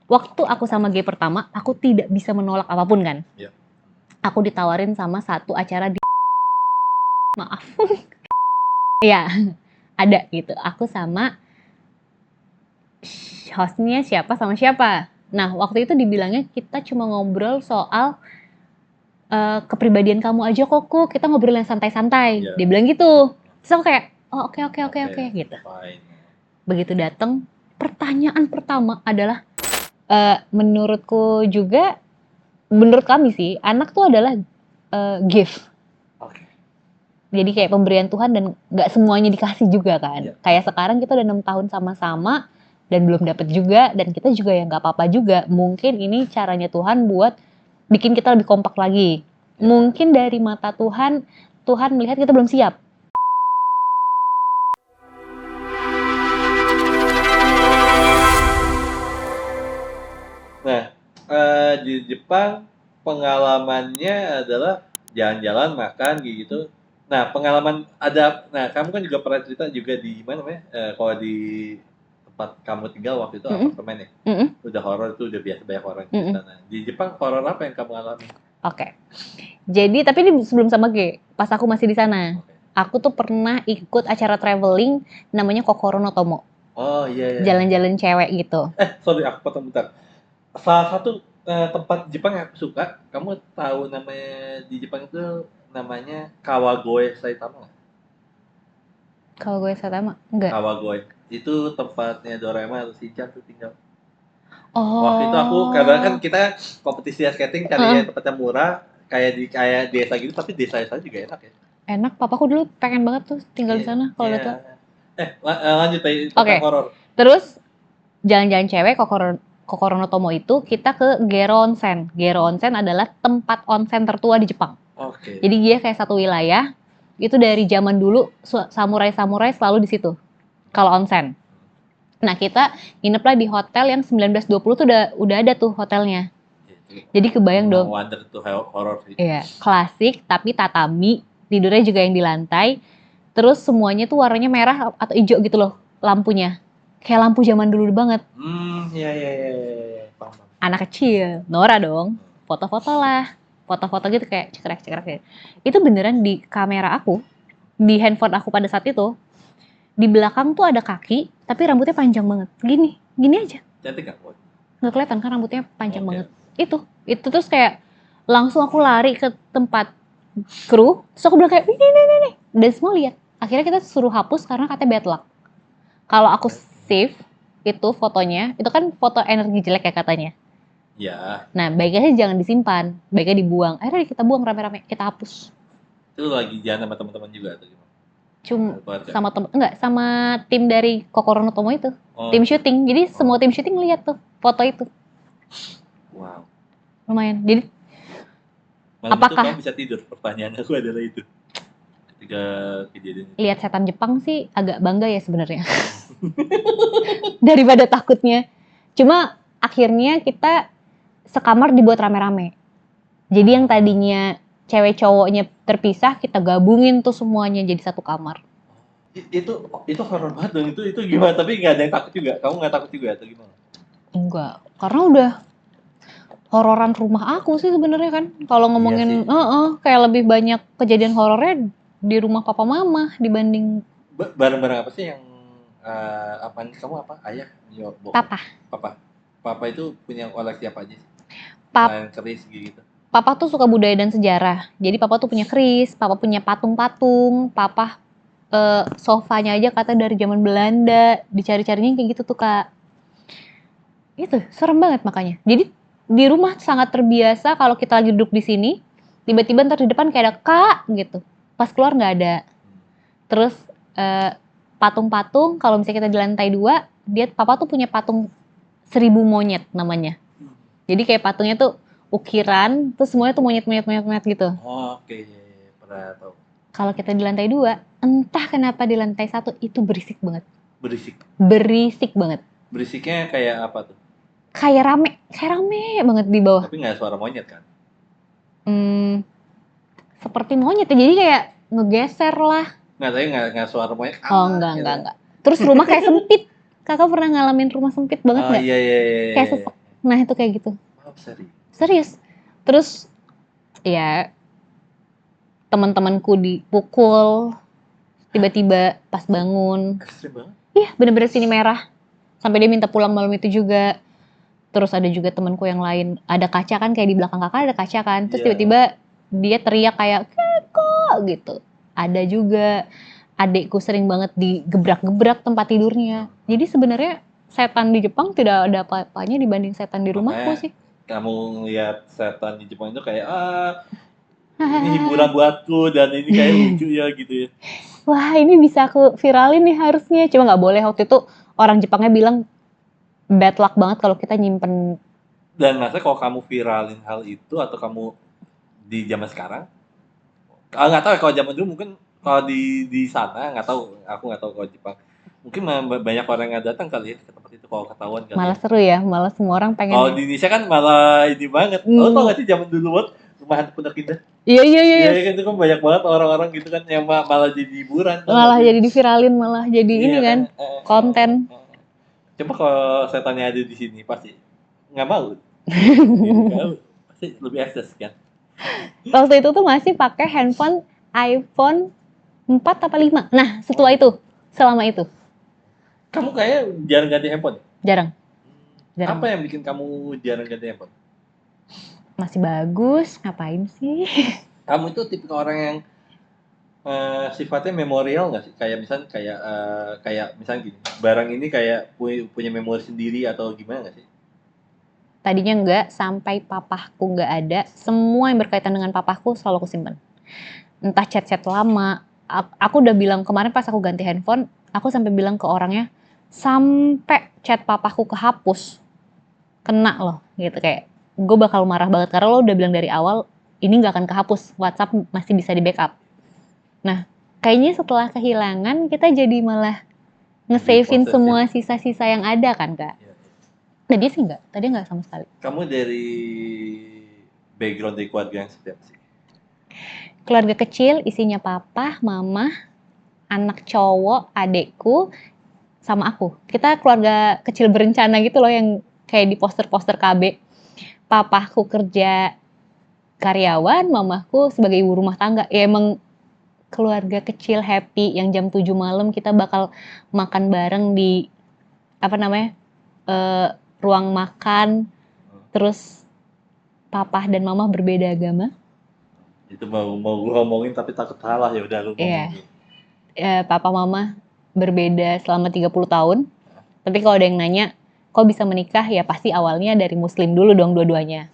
waktu aku sama gay pertama, aku tidak bisa menolak apapun kan. Iya. Aku ditawarin sama satu acara di maaf. Iya, ada gitu. Aku sama hostnya siapa sama siapa. Nah, waktu itu dibilangnya kita cuma ngobrol soal kepribadian kamu aja kok, kita ngobrol yang santai-santai. Iya. Dia bilang gitu. Terus aku kayak, oh oke gitu. Fine. Begitu datang, pertanyaan pertama adalah menurutku juga, menurut kami sih, anak tuh adalah gift. Oke. Jadi kayak pemberian Tuhan dan nggak semuanya dikasih juga kan. Iya. Kayak sekarang kita udah 6 tahun sama-sama dan belum dapet juga, dan kita juga ya nggak apa-apa juga. Mungkin ini caranya Tuhan buat bikin kita lebih kompak lagi. Iya. Mungkin dari mata Tuhan, Tuhan melihat kita belum siap. Nah, di Jepang pengalamannya adalah jalan-jalan, makan gitu. Nah, pengalaman ada. Nah, kamu kan juga pernah cerita juga di mana namanya? Kalau di tempat kamu tinggal waktu itu apartemen ya. Udah horor itu udah biasa banyak orang di sana. Di Jepang horor apa yang kamu alami? Oke. Jadi tapi ini sebelum sama G, pas aku masih di sana. Aku tuh pernah ikut acara traveling namanya Kokoro no Tomo. Oh iya. Jalan-jalan cewek gitu. Sorry aku potong bentar. Salah satu tempat Jepang yang aku suka, kamu tahu namanya di Jepang itu namanya Kawagoe Saitama nggak? Kalau gue sama enggak. Kawagoe itu tempatnya Doraemon atau Shinchan tuh tinggal. Oh. Waktu itu aku karena kan kita kompetisi skating cari yang tempatnya murah kayak desa gitu, tapi desa juga enak ya. Enak, papaku dulu pengen banget tuh tinggal di sana kalau udah tua. Lanjut tentang horor. Terus jalan-jalan cewek Kokoro no Tomo itu kita ke Gero Onsen. Gero Onsen adalah tempat onsen tertua di Jepang. Oke. Jadi dia kayak satu wilayah. Itu dari zaman dulu samurai selalu di situ. Kalau onsen. Nah, kita ngineplah di hotel yang 1920 tuh udah ada tuh hotelnya. Jadi kebayang dong. Wonder tuh horor sih. Iya, klasik tapi tatami, tidurnya juga yang di lantai. Terus semuanya tuh warnanya merah atau hijau gitu loh lampunya. Kayak lampu zaman dulu banget. Iya. Paham. Anak kecil, Nora dong. Foto-foto lah. Foto-foto gitu kayak cekrek-cekrek gitu. Itu beneran di kamera aku, di handphone aku pada saat itu. Di belakang tuh ada kaki, tapi rambutnya panjang banget. Gini aja. Cantik gak? Nggak kelihatan kan rambutnya panjang banget. Itu terus kayak langsung aku lari ke tempat kru, terus aku bilang kayak ini. Dan semua lihat. Akhirnya kita suruh hapus karena katanya bad luck. Kalau aku save itu fotonya, itu kan foto energi jelek ya katanya. Iya. Nah, baiknya jangan disimpan, baiknya dibuang. Akhirnya kita buang rame-rame, kita hapus. Itu lagi jalan sama teman-teman juga atau gimana? Cuma sama temen, enggak, sama tim dari Kokoro no Tomo itu. Tim syuting. Jadi semua tim syuting lihat tuh foto itu. Wow. Lumayan. Jadi apakah kamu bisa tidur? Pertanyaan aku adalah itu. Ketika kejadian itu. Lihat setan Jepang sih agak bangga ya sebenarnya. Daripada takutnya. Cuma akhirnya kita sekamar dibuat rame-rame. Jadi yang tadinya cewek cowoknya terpisah, kita gabungin tuh semuanya jadi satu kamar. Itu horor banget dong. Itu gimana? Tapi nggak ada yang takut juga. Kamu nggak takut juga atau gimana? Enggak, karena udah hororan rumah aku sih sebenarnya kan. Kalau ngomongin kayak lebih banyak kejadian horornya di rumah papa mama dibanding barang-barang apa sih yang apaan kamu apa? Ayah? Papa itu punya koleksi apa aja sih? Selain keris gitu. Papa tuh suka budaya dan sejarah. Jadi papa tuh punya keris, papa punya patung-patung, papa sofanya aja kata dari zaman Belanda, dicari-carinya kayak gitu tuh Kak. Itu serem banget makanya. Jadi di rumah sangat terbiasa kalau kita lagi duduk di sini, tiba-tiba ntar di depan kayak ada Kak gitu. Pas keluar nggak ada. Terus patung-patung, kalau misalnya kita di lantai 2, papa tuh punya patung 1000 monyet namanya. Jadi kayak patungnya tuh ukiran, terus semuanya tuh monyet gitu. Oke, pernah tahu. Kalau kita di lantai 2, entah kenapa di lantai 1 itu berisik banget. Berisik banget. Berisiknya kayak apa tuh? Kayak rame banget di bawah. Tapi nggak suara monyet kan? Seperti monyet ya, jadi kayak ngegeser lah. Nggak suara monyet. Enggak. Terus rumah kayak sempit. Kakak pernah ngalamin rumah sempit banget nggak? Iya. Kayak sesek. Nah itu kayak gitu. Maaf, serius. Serius. Terus ya teman-temanku dipukul tiba-tiba pas bangun. Ekstrim banget. Iya bener-bener sini merah. Sampai dia minta pulang malam itu juga. Terus ada juga temanku yang lain, ada kaca kan kayak di belakang kakak ada kaca kan. Terus Iya. tiba-tiba dia teriak kayak Keko gitu. Ada juga adekku sering banget digebrak-gebrak tempat tidurnya. Jadi sebenarnya setan di Jepang tidak ada apa-apanya dibanding setan di rumahku Makanya sih. kamu ngeliat setan di Jepang itu kayak ini hiburan buatku dan ini kayak lucu ya gitu ya. Wah ini bisa aku viralin nih harusnya. Cuma nggak boleh waktu itu orang Jepangnya bilang bad luck banget kalau kita nyimpen. Dan masa kalau kamu viralin hal itu atau kamu di zaman sekarang, nggak tahu ya kalau zaman dulu mungkin kalau di sana nggak tahu, aku nggak tahu kalau Jepang. Mungkin banyak orang yang datang kali ya ke tempat itu kalau ketahuan kali Malah ya. seru ya, malah semua orang Kalau pengen. di Indonesia kan malah ini banget. Lo tau gak sih zaman dulu banget rumah hantu Pondok Indah? Iya iya iya. Iya Iya. kan itu kan banyak banget orang-orang gitu kan yang malah jadi hiburan tau gak Malah sih? jadi diviralin, malah jadi ini Iya kan konten. Coba kalau setannya ada di sini pasti nggak mau. Gitu kan. Pasti lebih akses kan. Waktu itu tuh masih pakai handphone iPhone 4 apa 5. Nah, setelah itu, selama itu Kamu kayak jarang ganti handphone. jarang. Jarang. Apa yang bikin kamu jarang ganti handphone? Masih bagus, ngapain sih? Kamu itu tipe orang yang sifatnya memorial nggak sih? Kayak misalnya kayak misalnya gini, barang ini kayak punya memori sendiri atau gimana nggak sih? Tadinya enggak, sampai papahku enggak ada, semua yang berkaitan dengan papahku selalu aku simpen. Entah chat-chat lama, aku udah bilang kemarin pas aku ganti handphone, aku sampai bilang ke orangnya, sampai chat papahku kehapus, kena loh, gitu kayak gue bakal marah banget karena lo udah bilang dari awal ini nggak akan kehapus, WhatsApp masih bisa di backup. Nah, kayaknya setelah kehilangan kita jadi malah nge-save-in Posesif. semua sisa-sisa yang ada kan kak. Iya. Nah dia sih nggak, tadi nggak sama sekali. Kamu dari background dari keluarga yang seperti apa sih? Keluarga kecil isinya papa, mama, anak cowok, adekku, sama aku. Kita keluarga kecil berencana gitu loh yang kayak di poster-poster KB. Papaku kerja karyawan, mamaku sebagai ibu rumah tangga. Ya emang keluarga kecil happy yang jam 7 malam kita bakal makan bareng di apa namanya? eh, ruang makan. Terus papa dan mama berbeda agama. Itu mau gue ngomongin tapi takut salah ya udah lu Iya. ngomongin. Papa mama berbeda selama 30 tahun. Tapi kalau ada yang nanya, kok bisa menikah? Ya pasti awalnya dari muslim dulu dong dua-duanya.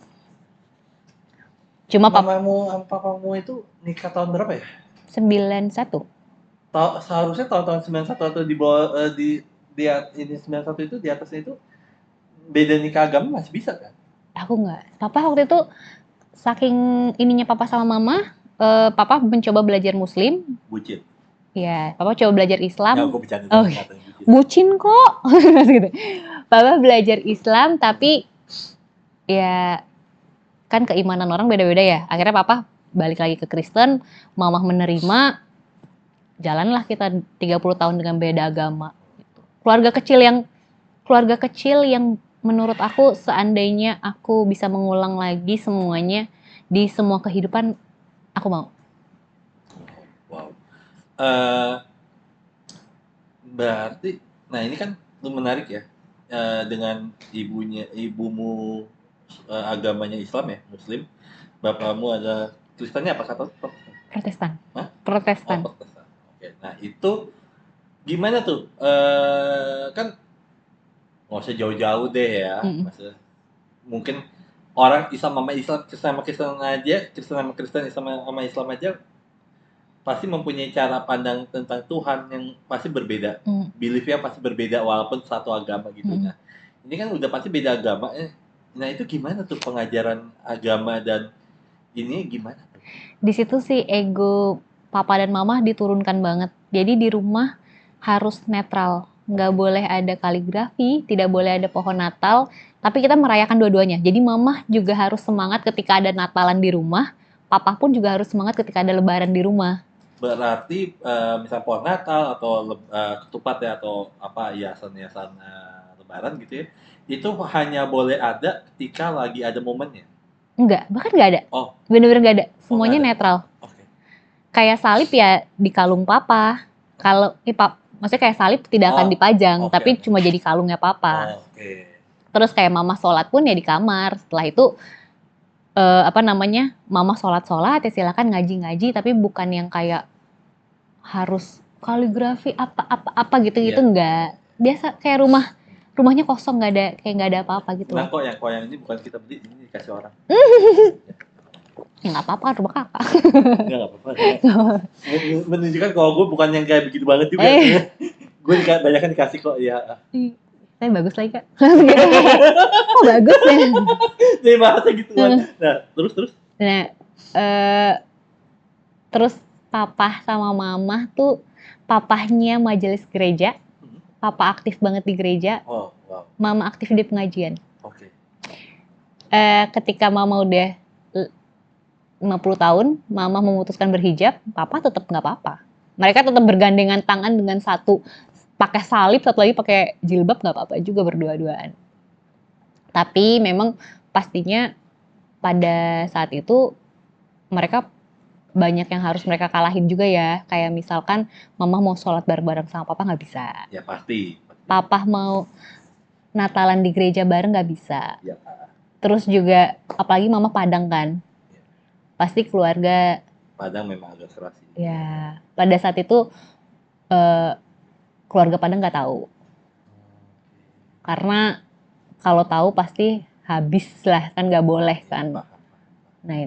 Cuma Mamamu sama papamu itu nikah tahun berapa ya? 91. Seharusnya tahun-tahun 91 atau di bawah di ini 91 itu di atasnya itu beda nikah agama masih bisa kan? Aku nggak. Papa waktu itu saking ininya papa sama mama, papa mencoba belajar muslim. Bucin. Ya, papa coba belajar Ya Islam. aku bercanda Oh, katanya bucin. bucin kok. gitu. Papa belajar Islam tapi ya kan keimanan orang beda-beda ya. Akhirnya papa balik lagi ke Kristen, mama menerima, jalanlah kita 30 tahun dengan beda agama. Keluarga kecil yang menurut aku seandainya aku bisa mengulang lagi semuanya di semua kehidupan, aku mau. Wow. Berarti, nah ini kan lu menarik ya, dengan ibumu agamanya Islam ya, Muslim, bapakmu ada Kristennya apa kata? Protestan. Hah? Protestan. Oh, Protestan. Oke, nah itu gimana tuh? Kan nggak usah jauh-jauh deh ya, Mm-mm. maksudnya mungkin orang Islam sama Islam, Kristen sama Kristen aja, Kristen sama Kristen, Islam sama Islam aja pasti mempunyai cara pandang tentang Tuhan yang pasti berbeda. Beliefnya pasti berbeda walaupun satu agama gitu. Nah, ini kan udah pasti beda agama. Nah itu gimana tuh pengajaran agama dan ini gimana tuh? Di situ sih ego papa dan mama diturunkan banget. Jadi di rumah harus netral. Nggak boleh ada kaligrafi, tidak boleh ada pohon Natal, tapi kita merayakan dua-duanya. Jadi mama juga harus semangat ketika ada Natalan di rumah, papa pun juga harus semangat ketika ada Lebaran di rumah. Berarti misal pohon Natal atau ketupat ya atau apa hiasan-hiasan Lebaran gitu ya, Itu hanya boleh ada ketika lagi ada momennya? Enggak, bahkan nggak ada. Oh. Bener-bener nggak ada. Oh, Semuanya nggak ada. netral. Oke. Kayak salib ya di kalung papa. Kalau maksudnya kayak salib tidak akan Oh, dipajang, oke, tapi oke. cuma jadi kalungnya papa. Oke. Terus kayak mama sholat pun ya di kamar. Setelah itu mama sholat ya silakan ngaji-ngaji, tapi bukan yang kayak harus kaligrafi apa gitu-gitu, Iya. enggak. Biasa kayak rumahnya kosong, nggak ada apa-apa gitu Nah loh. kok yang ini bukan kita beli, ini dikasih orang. Ya nggak apa-apa kan rumah kakak. Enggak apa-apa. Menunjukkan kalau gue bukan yang kayak begitu banget juga. Gue banyak kan dikasih kok, ya. Saya bagus lagi kak. Gitu. Oh bagus ya. Jadi bahasa gitu kan. Nah terus. Nah terus papa sama mama tuh, papahnya majelis gereja, papa aktif banget di gereja, Oh wow. mama aktif di pengajian. Oke. Ketika mama udah 50 tahun, mama memutuskan berhijab, papa tetap nggak apa-apa. Mereka tetap bergandengan tangan dengan satu pakai salib, satu lagi pakai jilbab, nggak apa-apa juga berdua-duaan. Tapi memang pastinya pada saat itu mereka banyak yang harus mereka kalahin juga ya. Kayak misalkan mama mau sholat bareng-bareng sama papa nggak bisa. Ya pasti. Papa mau Natalan di gereja bareng nggak bisa. Ya. Terus juga apalagi mama Padang kan. Pasti keluarga Padang memang agak keras sih. Ya, pada saat itu keluarga Padang nggak tahu. Karena kalau tahu pasti habis lah, kan nggak boleh kan. Nah,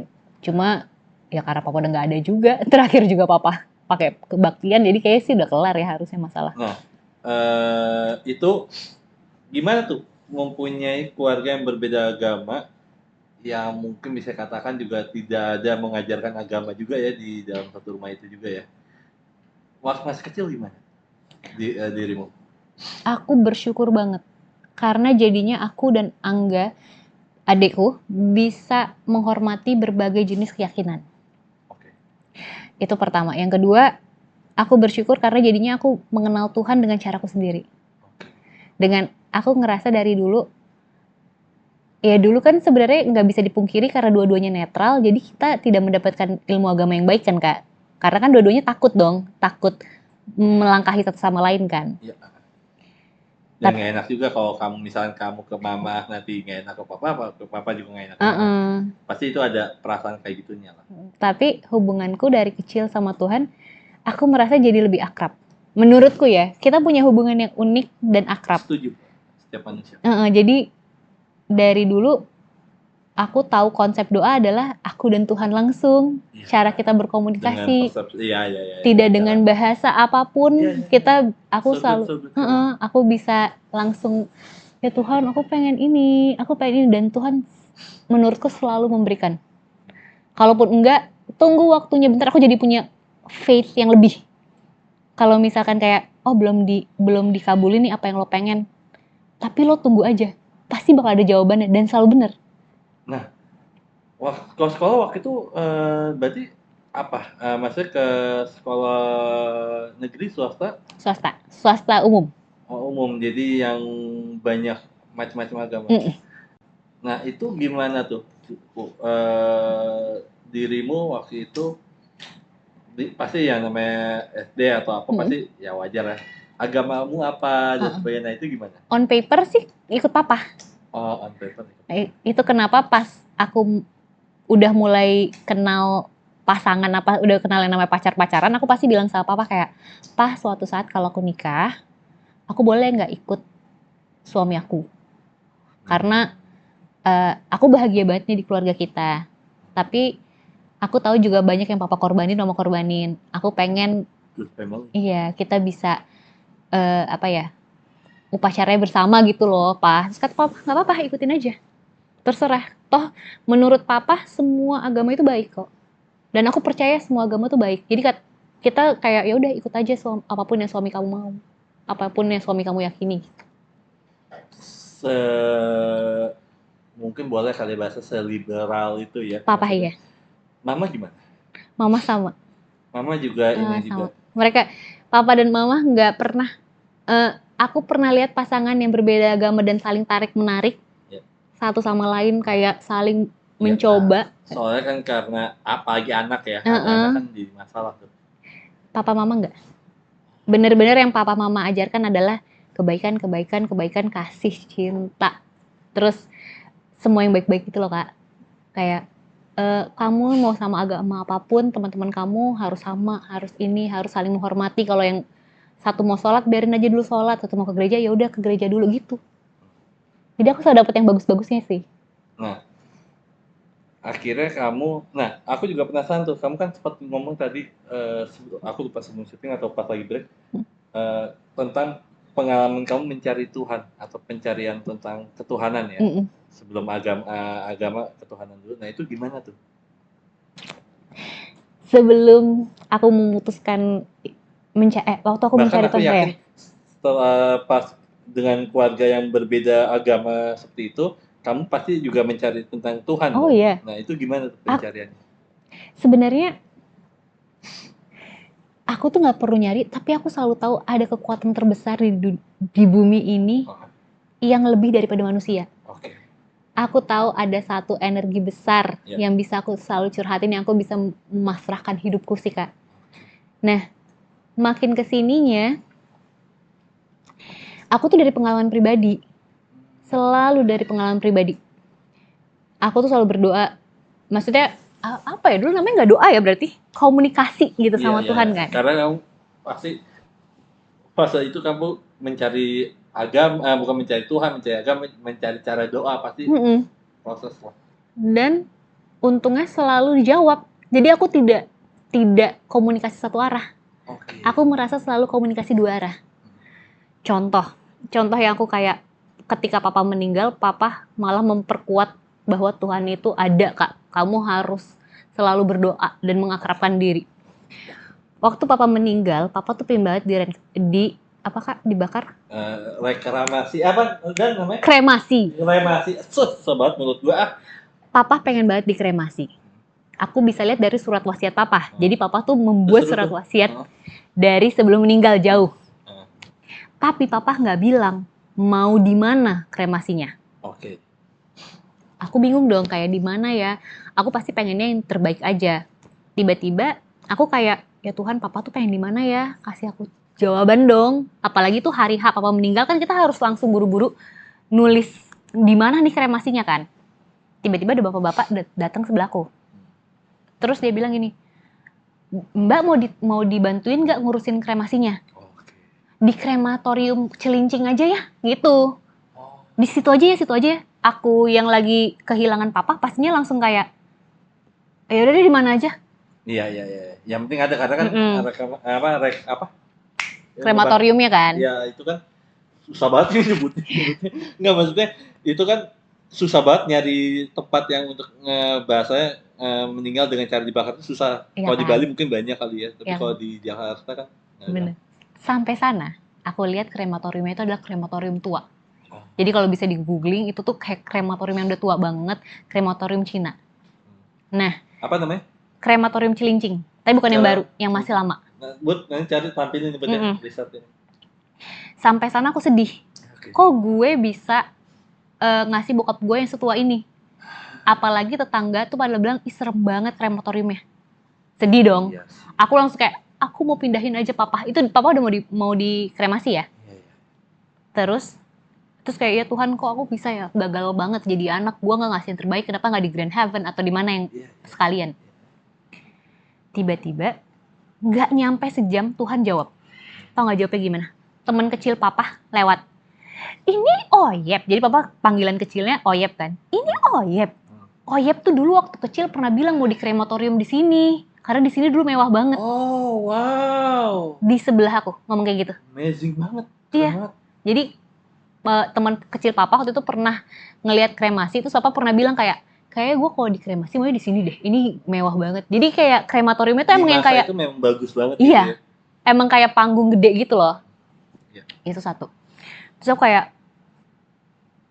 cuma ya karena papa udah nggak ada juga, terakhir juga papa pakai kebaktian, jadi kayaknya sih udah kelar ya harusnya masalah. Nah, itu gimana tuh mempunyai keluarga yang berbeda agama, yang mungkin bisa katakan juga tidak ada mengajarkan agama juga ya di dalam satu rumah itu juga ya. Waktu masih kecil gimana dirimu? Aku bersyukur banget karena jadinya aku dan Angga, adekku, bisa menghormati berbagai jenis keyakinan. Oke. Itu pertama. Yang kedua, aku bersyukur karena jadinya aku mengenal Tuhan dengan caraku sendiri. Dengan aku ngerasa dari dulu, ya dulu kan sebenarnya nggak bisa dipungkiri karena dua-duanya netral, jadi kita tidak mendapatkan ilmu agama yang baik kan kak. Karena kan dua-duanya takut melangkahi satu sama lain kan. Iya. Dan nggak enak juga kalau misalnya kamu ke mama nanti nggak enak ke papa juga nggak enak. Pasti itu ada perasaan kayak gitunya lah. Tapi hubunganku dari kecil sama Tuhan, aku merasa jadi lebih akrab. Menurutku ya, kita punya hubungan yang unik dan akrab. Setuju. Setiap manusia. Jadi dari dulu aku tahu konsep doa adalah aku dan Tuhan langsung. Ya. Cara kita berkomunikasi. Tidak dengan bahasa apapun. Ya. Aku bisa langsung, ya Tuhan aku pengen ini dan Tuhan menurutku selalu memberikan. Kalaupun enggak, tunggu waktunya bentar, aku jadi punya faith yang lebih. Kalau misalkan kayak belum dikabulin nih apa yang lo pengen, tapi lo tunggu aja, pasti bakal ada jawabannya dan selalu benar. Nah, kalau sekolah waktu itu berarti apa? Maksudnya ke sekolah negeri swasta? Swasta umum. Oh, umum, jadi yang banyak macam-macam agama. Nah, itu gimana tuh dirimu waktu itu? Pasti yang namanya SD atau apa pasti ya wajar lah. Agamamu apa dan sebagainya. Nah, itu gimana? On paper sih ikut papa. Oh, on paper. Itu kenapa pas aku udah mulai kenal pasangan, udah kenal yang namanya pacaran, aku pasti bilang sama papa kayak, "Pa, suatu saat kalau aku nikah, aku boleh nggak ikut suami aku? Karena aku bahagia banget nih di keluarga kita. Tapi aku tahu juga banyak yang papa korbanin, mama korbanin. Aku pengen, iya kita bisa upacaranya bersama gitu loh, Pa." Terus kata papa, nggak apa-apa, ikutin aja. Terserah. Toh menurut papa semua agama itu baik kok. Dan aku percaya semua agama itu baik. Jadi kita kayak ya udah ikut aja apapun yang suami kamu mau. Apapun yang suami kamu yakini. Mungkin boleh kali bahasa seliberal itu ya. Papa iya. Mama gimana? Mama sama. Mama juga ini sama. Juga. Mereka, papa dan mama nggak pernah aku pernah lihat pasangan yang berbeda agama dan saling tarik-menarik. Ya. Satu sama lain kayak saling Ya, mencoba. Soalnya kan karena apalagi anak ya, Heeh. anak kan jadi masalah tuh. Papa mama enggak. Bener-bener yang papa mama ajarkan adalah kebaikan, kasih, cinta. Terus semua yang baik-baik gitu loh, Kak. Kayak kamu mau sama agama apapun, teman-teman kamu harus sama, harus ini, harus saling menghormati. Kalau yang satu mau sholat, biarin aja dulu sholat. Satu mau ke gereja, ya udah ke gereja dulu gitu. Jadi aku selalu dapet yang bagus-bagusnya sih. Nah, akhirnya aku juga penasaran tuh. Kamu kan sempat ngomong tadi, aku lupa sebelum syuting atau pas lagi break, tentang pengalaman kamu mencari Tuhan atau pencarian tentang ketuhanan ya. Sebelum agama ketuhanan dulu. Nah, itu gimana tuh? Sebelum aku memutuskan waktu aku mencari Tuhan yakin setelah pas dengan keluarga yang berbeda agama seperti itu, kamu pasti juga mencari tentang Tuhan. Oh iya. Nah, itu gimana tuh pencariannya? Sebenarnya aku tuh nggak perlu nyari, tapi aku selalu tahu ada kekuatan terbesar di bumi ini yang lebih daripada manusia. Aku tahu ada satu energi besar yang bisa aku selalu curhatin, yang aku bisa memasrahkan hidupku sih, Kak. Nah, makin kesininya, aku tuh dari pengalaman pribadi. Selalu dari pengalaman pribadi. Aku tuh selalu berdoa. Maksudnya, apa ya, dulu namanya nggak doa ya berarti? Komunikasi gitu sama Tuhan kan? Karena kamu pasti, fase itu kamu mencari agama, bukan mencari Tuhan, mencari agama, mencari cara doa, pasti proses lah. Dan untungnya selalu dijawab. Jadi aku tidak komunikasi satu arah. Aku merasa selalu komunikasi dua arah. Contoh yang aku kayak ketika papa meninggal, papa malah memperkuat bahwa Tuhan itu ada, Kak. Kamu harus selalu berdoa dan mengakrabkan diri. Waktu papa meninggal, papa tuh pengen banget apa, Kak, dibakar? Reklamasi apa namanya? Kremasi. Sobat menurut gua. Papa pengen banget dikremasi. Aku bisa lihat dari surat wasiat papa. Jadi papa tuh membuat surat wasiat dari sebelum meninggal jauh. Tapi papa nggak bilang mau di mana kremasinya. Aku bingung dong, kayak di mana ya? Aku pasti pengennya yang terbaik aja. Tiba-tiba aku kayak, ya Tuhan, papa tuh pengen di mana ya? Kasih aku jawaban dong. Apalagi tuh hari H papa meninggal kan kita harus langsung buru-buru nulis di mana nih kremasinya kan. Tiba-tiba ada bapak-bapak datang sebelahku. Terus dia bilang gini, Mbak mau dibantuin nggak ngurusin kremasinya? Di krematorium Cilincing aja ya, gitu. Di situ aja ya. Aku yang lagi kehilangan papa pastinya langsung kayak, ya udah deh, di mana aja. Iya. Yang penting ada, karena kan apa? Krematoriumnya kan. Iya, itu kan susah banget sih nyebutnya. Enggak, maksudnya itu kan susah banget nyari tempat yang untuk bahasanya meninggal dengan cara dibakar itu susah. Kalau di Bali mungkin banyak kali ya, tapi kalau di Jakarta kan bener. Sampai sana, aku lihat krematoriumnya itu adalah krematorium tua. Jadi kalau bisa di googling, itu tuh kayak krematorium yang udah tua banget, krematorium Cina. Nah, apa namanya? Krematorium Cilincing. Tapi bukan yang baru, yang masih lama. Buat nanti cari tampilin nih riset ini. Sampai sana aku sedih. Kok gue bisa ngasih bokap gue yang setua ini? Apalagi tetangga tuh pada bilang, ih serem banget krematoriumnya. Sedih dong. Yes. Aku langsung kayak, aku mau pindahin aja papa. Itu papa udah mau dikremasi ya? Terus kayak, ya Tuhan, kok aku bisa ya gagal banget jadi anak, gue gak ngasih yang terbaik, kenapa gak di Grand Heaven atau di mana yang sekalian. Tiba-tiba gak nyampe sejam Tuhan jawab. Tau gak jawabnya gimana? Temen kecil papa lewat, ini Oyep. Jadi papa panggilan kecilnya Oyep kan. Ini Oyep. Oyep tuh dulu waktu kecil pernah bilang mau di krematorium di sini, karena di sini dulu mewah banget. Oh wow. Di sebelah aku ngomong kayak gitu. Amazing banget. Iya. Jadi teman kecil papa waktu itu pernah ngelihat kremasi, terus papa pernah bilang kayak gue kalau di kremasi mau di sini deh, ini mewah banget. Jadi kayak krematoriumnya tuh emang yang kayak itu memang bagus banget. Iya, gitu ya. Emang kayak panggung gede gitu loh. Iya. Itu satu. Terus aku kayak,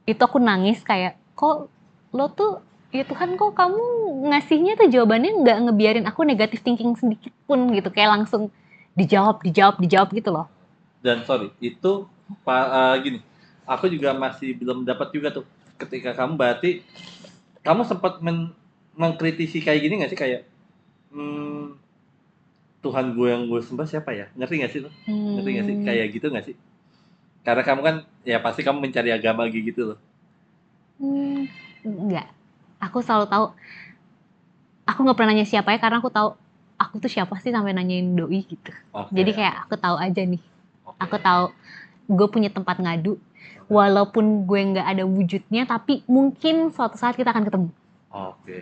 itu aku nangis kayak, kok lo tuh, ya Tuhan, kok kamu ngasihnya tuh jawabannya nggak ngebiarin aku negatif thinking sedikit pun gitu, kayak langsung dijawab gitu loh. Dan sorry, itu Gini, aku juga masih belum dapat juga tuh ketika kamu berarti kamu sempat mengkritisi kayak gini nggak sih kayak hmm, Tuhan gue yang gue sembah siapa ya? Ngerti nggak sih lo? Ngerti nggak sih? Kayak gitu nggak sih? Karena kamu kan ya pasti kamu mencari agama gitu loh. Enggak. Aku selalu tahu, aku nggak pernah nanya siapa ya karena aku tahu aku tuh siapa sih sampai nanyain doi gitu. Oke, Jadi kayak aku tahu aja nih. oke, Aku tahu gue punya tempat ngadu. Walaupun gue nggak ada wujudnya, tapi mungkin suatu saat kita akan ketemu. oke.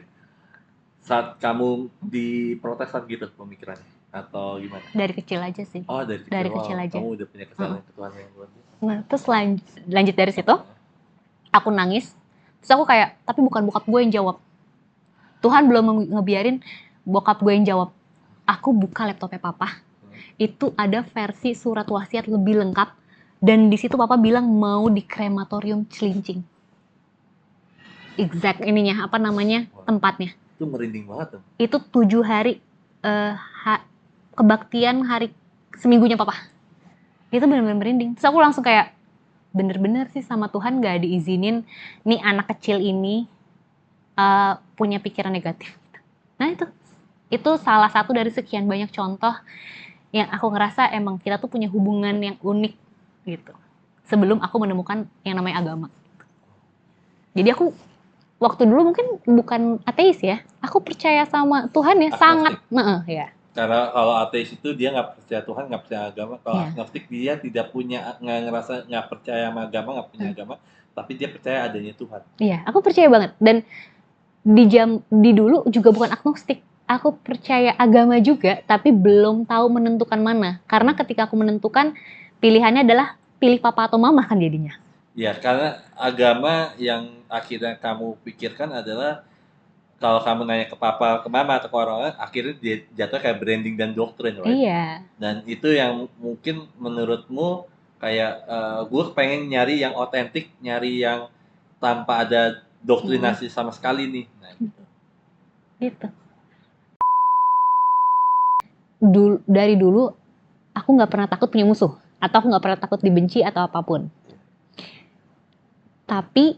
Saat kamu di Protestan gitu pemikirannya atau gimana? Dari kecil aja sih. Oh dari kecil, Dari wow, kecil aja. kamu udah punya kesalahan ke Tuhan yang luar biasa. Nah, terus lanjut dari situ, aku nangis. Terus aku kayak, tapi bukan bokap gue yang jawab. Tuhan belum ngebiarin bokap gue yang jawab. Aku buka laptopnya papa. Itu ada versi surat wasiat lebih lengkap. Dan di situ papa bilang mau di krematorium Cilincing. Exact ininya, apa namanya, tempatnya. Itu merinding banget tuh. Itu 7 hari kebaktian hari seminggunya papa. Itu bener-bener merinding. Terus aku langsung kayak, bener-bener sih sama Tuhan gak diizinin nih anak kecil ini punya pikiran negatif. Nah itu salah satu dari sekian banyak contoh yang aku ngerasa emang kita tuh punya hubungan yang unik gitu. Sebelum aku menemukan yang namanya agama. Jadi aku waktu dulu mungkin bukan ateis ya, aku percaya sama Tuhan ya, sangat, ya. Karena kalau ateis itu dia nggak percaya Tuhan, nggak percaya agama. Kalau Iya. agnostik dia tidak punya, nggak ngerasa nggak percaya sama agama, nggak punya agama, tapi dia percaya adanya Tuhan. Iya, aku percaya banget. Dan di dulu juga bukan agnostik. Aku percaya agama juga, tapi belum tahu menentukan mana. Karena ketika aku menentukan, pilihannya adalah pilih papa atau mama kan jadinya. Ya, karena agama yang akhirnya kamu pikirkan adalah kalau kamu nanya ke papa, ke mama, atau ke orang-orang, akhirnya dia jatuh kayak branding dan doktrin, right? Iya. Dan itu yang mungkin menurutmu kayak gue pengen nyari yang otentik, nyari yang tanpa ada doktrinasi sama sekali nih. Nah, Gitu. Dari dulu, aku nggak pernah takut punya musuh. Atau aku nggak pernah takut dibenci atau apapun. Tapi,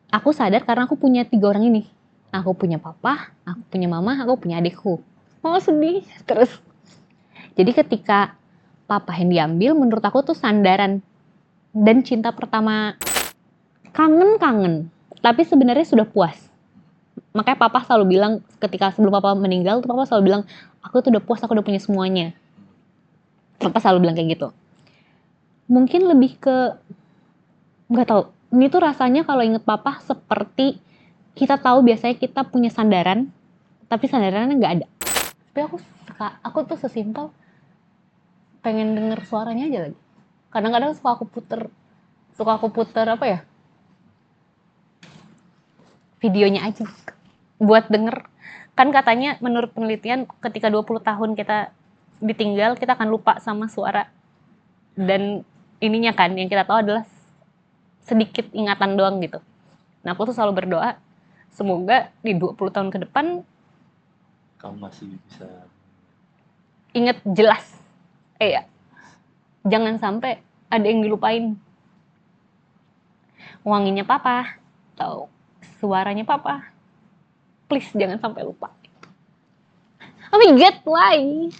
aku sadar karena aku punya 3 orang ini. Aku punya papa, aku punya mama, aku punya adikku. Oh sedih. Terus, jadi ketika papa yang diambil, menurut aku tuh sandaran dan cinta pertama. Kangen, tapi sebenarnya sudah puas. Makanya papa selalu bilang ketika sebelum papa meninggal tuh papa selalu bilang, aku tuh udah puas, aku udah punya semuanya. Papa selalu bilang kayak gitu. Mungkin lebih ke, nggak tahu. Ini tuh rasanya kalau inget papa seperti kita tahu biasanya kita punya sandaran, tapi sandarannya nggak ada. Tapi aku tuh sesimpel pengen denger suaranya aja lagi. Kadang-kadang suka aku puter apa ya? Videonya aja buat denger. Kan katanya menurut penelitian ketika 20 tahun kita ditinggal, kita akan lupa sama suara. Dan ininya kan yang kita tahu adalah sedikit ingatan doang gitu. Nah, aku tuh selalu berdoa semoga di 20 tahun ke depan kamu masih bisa inget jelas. Ya, jangan sampai ada yang dilupain. Wanginya papa atau suaranya papa. Please jangan sampai lupa. Oh my god, why?